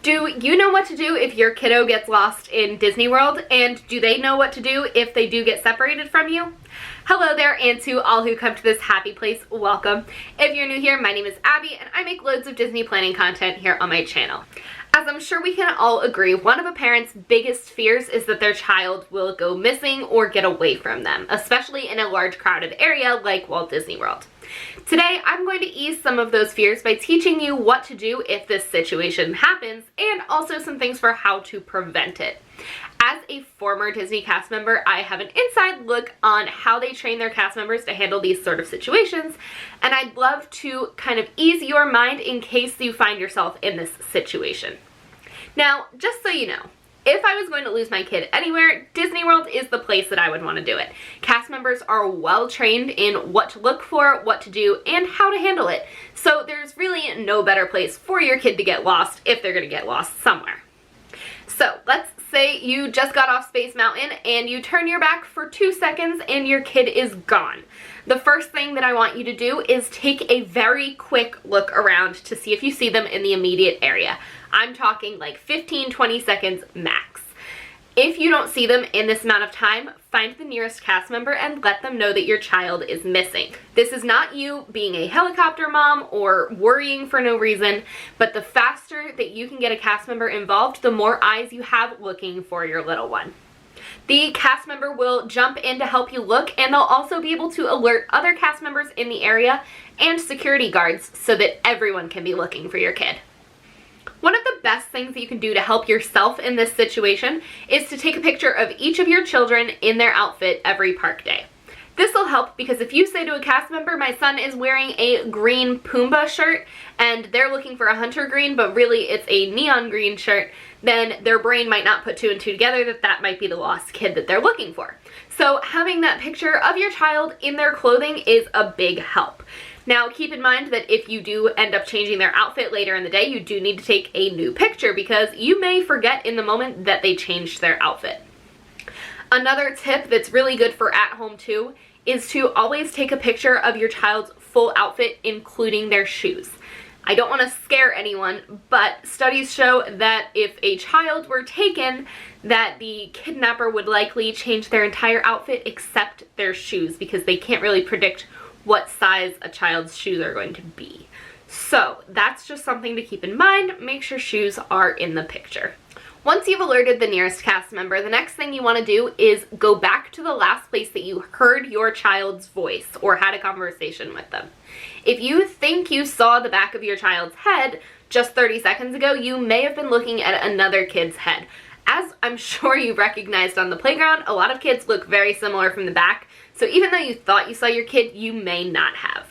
Do you know what to do if your kiddo gets lost in Disney World? And do they know what to do if they do get separated from you? Hello there, and to all who come to this happy place, welcome. If you're new here, my name is Abby, and I make loads of Disney planning content here on my channel. As I'm sure we can all agree, one of a parent's biggest fears is that their child will go missing or get away from them, especially in a large crowded area like Walt Disney World. Today, I'm going to ease some of those fears by teaching you what to do if this situation happens, and also some things for how to prevent it. As a former Disney cast member, I have an inside look on how they train their cast members to handle these sort of situations, and I'd love to kind of ease your mind in case you find yourself in this situation. Now, just so you know, if I was going to lose my kid anywhere, Disney World is the place that I would want to do it. Cast members are well trained in what to look for, what to do, and how to handle it. So there's really no better place for your kid to get lost if they're going to get lost somewhere. So let's say you just got off Space Mountain and you turn your back for 2 seconds and your kid is gone. The first thing that I want you to do is take a very quick look around to see if you see them in the immediate area. I'm talking like 15-20 seconds max. If you don't see them in this amount of time, find the nearest cast member and let them know that your child is missing. This is not you being a helicopter mom or worrying for no reason, but the faster that you can get a cast member involved, the more eyes you have looking for your little one. The cast member will jump in to help you look, and they'll also be able to alert other cast members in the area and security guards so that everyone can be looking for your kid. One of the best things that you can do to help yourself in this situation is to take a picture of each of your children in their outfit every park day. This will help because if you say to a cast member, my son is wearing a green Pumbaa shirt, and they're looking for a hunter green, but really it's a neon green shirt, then their brain might not put two and two together that that might be the lost kid that they're looking for. So having that picture of your child in their clothing is a big help. Now, keep in mind that if you do end up changing their outfit later in the day, you do need to take a new picture because you may forget in the moment that they changed their outfit. Another tip that's really good for at home too is to always take a picture of your child's full outfit, including their shoes. I don't want to scare anyone, but studies show that if a child were taken, that the kidnapper would likely change their entire outfit except their shoes because they can't really predict what size a child's shoes are going to be. So that's just something to keep in mind. Make sure shoes are in the picture. Once you've alerted the nearest cast member, the next thing you want to do is go back to the last place that you heard your child's voice or had a conversation with them. If you think you saw the back of your child's head just 30 seconds ago, you may have been looking at another kid's head. As I'm sure you recognized on the playground, a lot of kids look very similar from the back, so even though you thought you saw your kid, you may not have.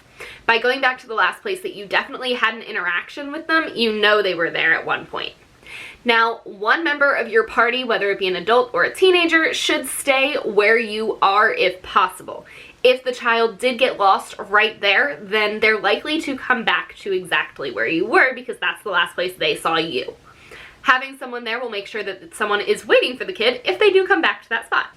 By going back to the last place that you definitely had an interaction with them, you know they were there at one point. Now, one member of your party, whether it be an adult or a teenager, should stay where you are if possible. If the child did get lost right there, then they're likely to come back to exactly where you were because that's the last place they saw you. Having someone there will make sure that someone is waiting for the kid if they do come back to that spot.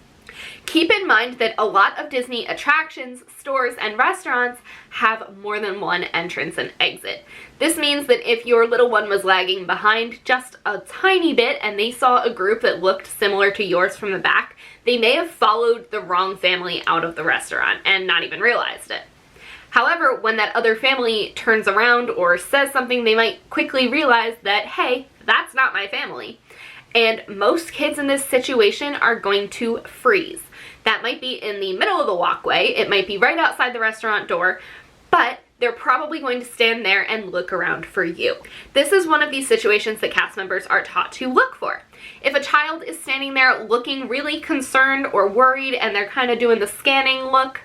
Keep in mind that a lot of Disney attractions, stores, and restaurants have more than one entrance and exit. This means that if your little one was lagging behind just a tiny bit and they saw a group that looked similar to yours from the back, they may have followed the wrong family out of the restaurant and not even realized it. However, when that other family turns around or says something, they might quickly realize that, hey, that's not my family. And most kids in this situation are going to freeze. That might be in the middle of the walkway, it might be right outside the restaurant door, but they're probably going to stand there and look around for you. This is one of these situations that cast members are taught to look for. If a child is standing there looking really concerned or worried and they're kind of doing the scanning look,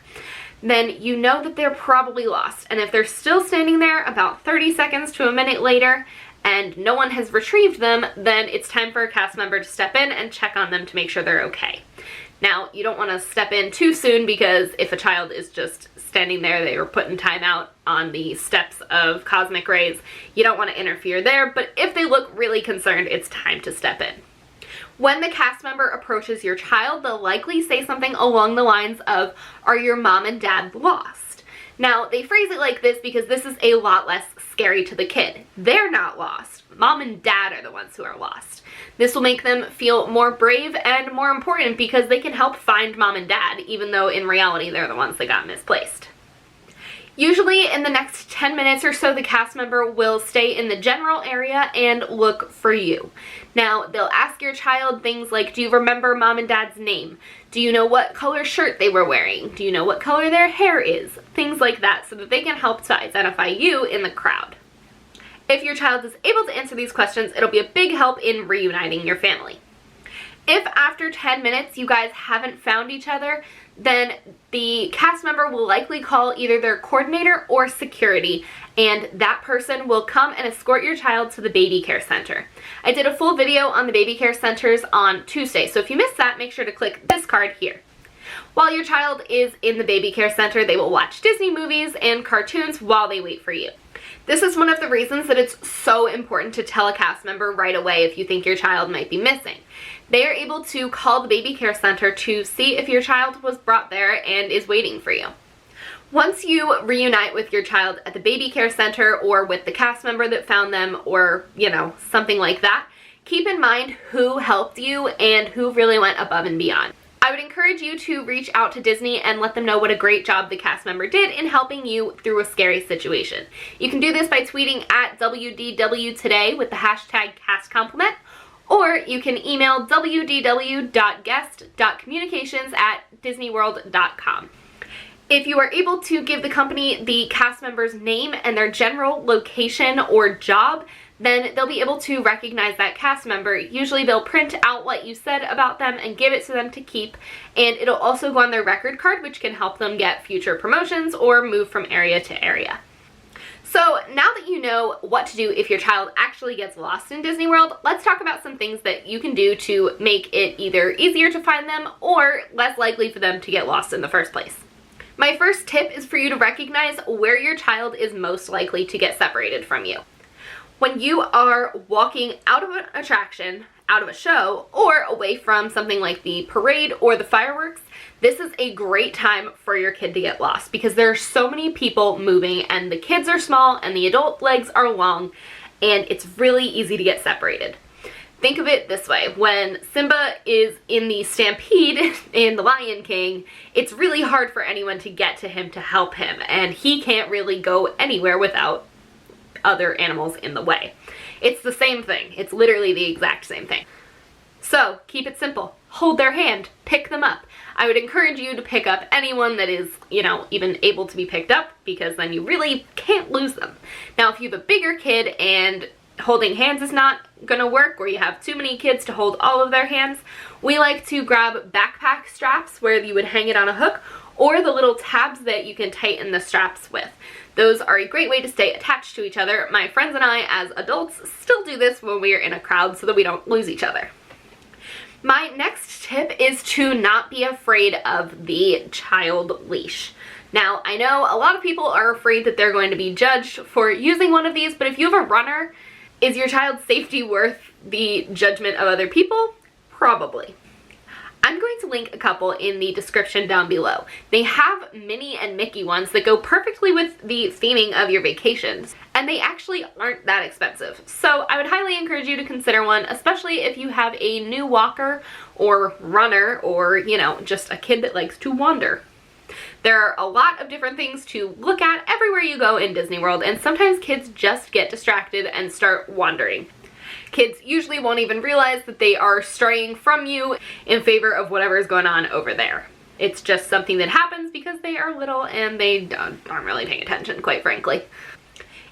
then you know that they're probably lost. And if they're still standing there about 30 seconds to a minute later and no one has retrieved them, then it's time for a cast member to step in and check on them to make sure they're okay. Now, you don't want to step in too soon because if a child is just standing there, they were put in timeout on the steps of Cosmic Rays, you don't want to interfere there, but if they look really concerned, it's time to step in. When the cast member approaches your child, they'll likely say something along the lines of, "Are your mom and dad lost?" Now, they phrase it like this because this is a lot less scary to the kid. They're not lost. Mom and dad are the ones who are lost. This will make them feel more brave and more important because they can help find mom and dad, even though in reality they're the ones that got misplaced. Usually in the next 10 minutes or so, the cast member will stay in the general area and look for you. Now, they'll ask your child things like, do you remember mom and dad's name? Do you know what color shirt they were wearing? Do you know what color their hair is? Things like that, so that they can help to identify you in the crowd. If your child is able to answer these questions, it'll be a big help in reuniting your family. If after 10 minutes you guys haven't found each other, then the cast member will likely call either their coordinator or security, and that person will come and escort your child to the baby care center. I did a full video on the baby care centers on Tuesday, so if you missed that, make sure to click this card here. While your child is in the baby care center, they will watch Disney movies and cartoons while they wait for you. This is one of the reasons that it's so important to tell a cast member right away if you think your child might be missing. They are able to call the baby care center to see if your child was brought there and is waiting for you. Once you reunite with your child at the baby care center or with the cast member that found them, or, something like that, keep in mind who helped you and who really went above and beyond. I would encourage you to reach out to Disney and let them know what a great job the cast member did in helping you through a scary situation. You can do this by tweeting at WDW today with the hashtag CastCompliment, or you can email www.guest.communications@disneyworld.com. If you are able to give the company the cast member's name and their general location or job, then they'll be able to recognize that cast member. Usually they'll print out what you said about them and give it to them to keep, and it'll also go on their record card, which can help them get future promotions or move from area to area. So now that you know what to do if your child actually gets lost in Disney World, let's talk about some things that you can do to make it either easier to find them or less likely for them to get lost in the first place. My first tip is for you to recognize where your child is most likely to get separated from you. When you are walking out of an attraction, out of a show, or away from something like the parade or the fireworks, this is a great time for your kid to get lost because there are so many people moving and the kids are small and the adult legs are long, and it's really easy to get separated. Think of it this way: when Simba is in the stampede in The Lion King, it's really hard for anyone to get to him to help him, and he can't really go anywhere without other animals in the way. It's the same thing. It's literally the exact same thing. So keep it simple. Hold their hand. Pick them up. I would encourage you to pick up anyone that is, even able to be picked up, because then you really can't lose them. Now, if you have a bigger kid and holding hands is not gonna work, or you have too many kids to hold all of their hands, we like to grab backpack straps where you would hang it on a hook, or the little tabs that you can tighten the straps with. Those are a great way to stay attached to each other. My friends and I, as adults, still do this when we are in a crowd so that we don't lose each other. My next tip is to not be afraid of the child leash. Now, I know a lot of people are afraid that they're going to be judged for using one of these, but if you have a runner, is your child's safety worth the judgment of other people? Probably. I'm going to link a couple in the description down below. They have Minnie and Mickey ones that go perfectly with the theming of your vacations, and they actually aren't that expensive. So I would highly encourage you to consider one, especially if you have a new walker or runner, or, just a kid that likes to wander. There are a lot of different things to look at everywhere you go in Disney World, and sometimes kids just get distracted and start wandering. Kids usually won't even realize that they are straying from you in favor of whatever is going on over there. It's just something that happens because they are little and they aren't really paying attention, quite frankly.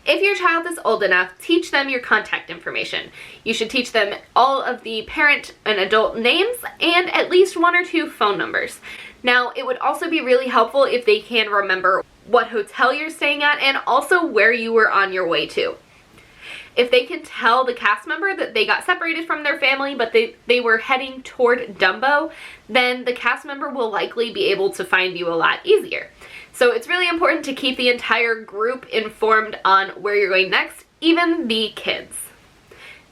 If your child is old enough, teach them your contact information. You should teach them all of the parent and adult names and at least 1 or 2 phone numbers. Now, it would also be really helpful if they can remember what hotel you're staying at and also where you were on your way to. If they can tell the cast member that they got separated from their family but they were heading toward Dumbo, then the cast member will likely be able to find you a lot easier. So it's really important to keep the entire group informed on where you're going next, even the kids.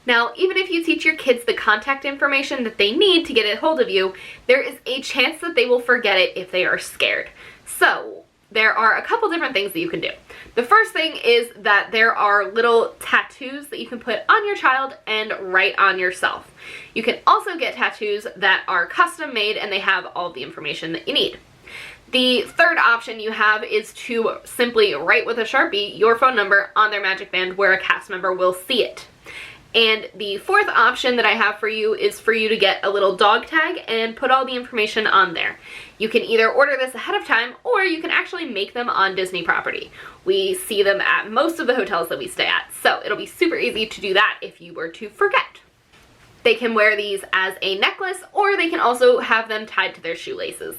Now, even if you teach your kids the contact information that they need to get a hold of you, there is a chance that they will forget it if they are scared. So there are a couple different things that you can do. The first thing is that there are little tattoos that you can put on your child and write on yourself. You can also get tattoos that are custom made and they have all the information that you need. The third option you have is to simply write with a Sharpie your phone number on their magic band where a cast member will see it. And the fourth option that I have for you is for you to get a little dog tag and put all the information on there. You can either order this ahead of time or you can actually make them on Disney property. We see them at most of the hotels that we stay at, so it'll be super easy to do that if you were to forget. They can wear these as a necklace or they can also have them tied to their shoelaces.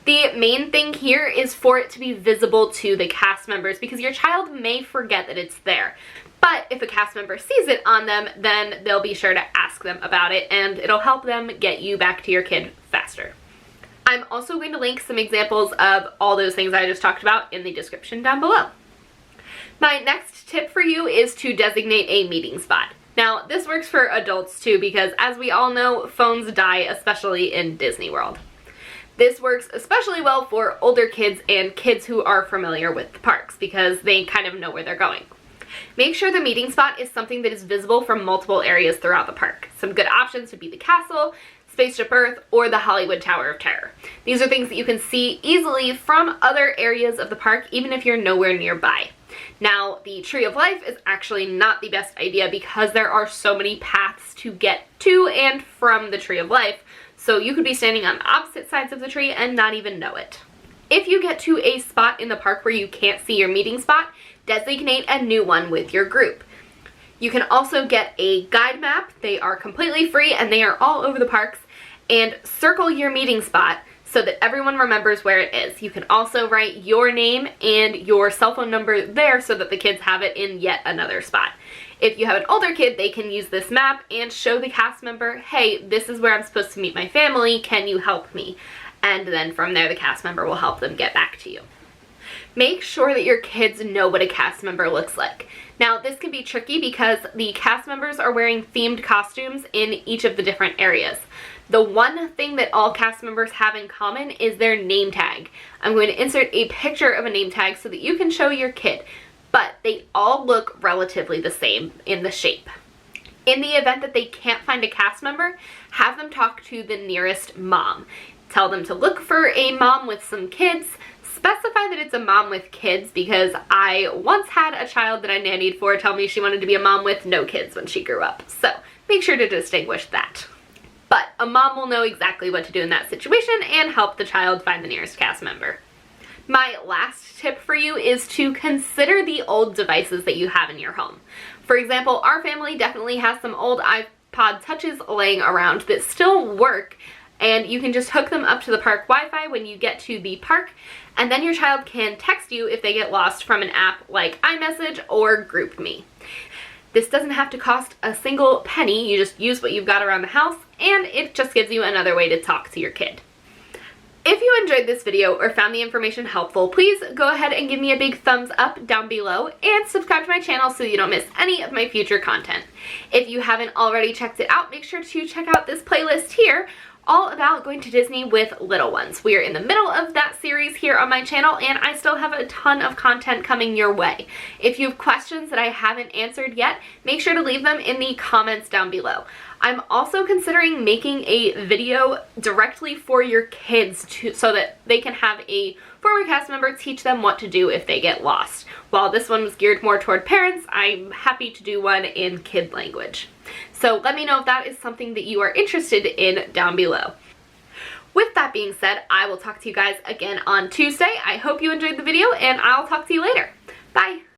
The main thing here is for it to be visible to the cast members because your child may forget that it's there. But if a cast member sees it on them, then they'll be sure to ask them about it and it'll help them get you back to your kid faster. I'm also going to link some examples of all those things I just talked about in the description down below. My next tip for you is to designate a meeting spot. Now, this works for adults too because as we all know, phones die, especially in Disney World. This works especially well for older kids and kids who are familiar with the parks because they kind of know where they're going. Make sure the meeting spot is something that is visible from multiple areas throughout the park. Some good options would be the castle, Spaceship Earth, or the Hollywood Tower of Terror. These are things that you can see easily from other areas of the park even if you're nowhere nearby. Now, the Tree of Life is actually not the best idea because there are so many paths to get to and from the Tree of Life, so you could be standing on opposite sides of the tree and not even know it. If you get to a spot in the park where you can't see your meeting spot, designate a new one with your group. You can also get a guide map. They are completely free and they are all over the parks, and circle your meeting spot so that everyone remembers where it is. You can also write your name and your cell phone number there so that the kids have it in yet another spot. If you have an older kid, they can use this map and show the cast member, hey, this is where I'm supposed to meet my family, can you help me? And then from there, the cast member will help them get back to you. Make sure that your kids know what a cast member looks like. Now, this can be tricky because the cast members are wearing themed costumes in each of the different areas. The one thing that all cast members have in common is their name tag. I'm going to insert a picture of a name tag so that you can show your kid, but they all look relatively the same in the shape. In the event that they can't find a cast member, have them talk to the nearest mom. Tell them to look for a mom with some kids. Specify that it's a mom with kids because I once had a child that I nannied for tell me she wanted to be a mom with no kids when she grew up. So make sure to distinguish that. But a mom will know exactly what to do in that situation and help the child find the nearest cast member. My last tip for you is to consider the old devices that you have in your home. For example, our family definitely has some old iPod Touches laying around that still work, and you can just hook them up to the park Wi-Fi when you get to the park, and then your child can text you if they get lost from an app like iMessage or GroupMe. This doesn't have to cost a single penny. You just use what you've got around the house, and it just gives you another way to talk to your kid. If you enjoyed this video or found the information helpful, please go ahead and give me a big thumbs up down below and subscribe to my channel so you don't miss any of my future content. If you haven't already checked it out, make sure to check out this playlist here all about going to Disney with little ones. We are in the middle of that series here on my channel and I still have a ton of content coming your way. If you have questions that I haven't answered yet, make sure to leave them in the comments down below. I'm also considering making a video directly for your kids so that they can have a former cast member teach them what to do if they get lost. While this one was geared more toward parents, I'm happy to do one in kid language. So let me know if that is something that you are interested in down below. With that being said, I will talk to you guys again on Tuesday. I hope you enjoyed the video and I'll talk to you later. Bye!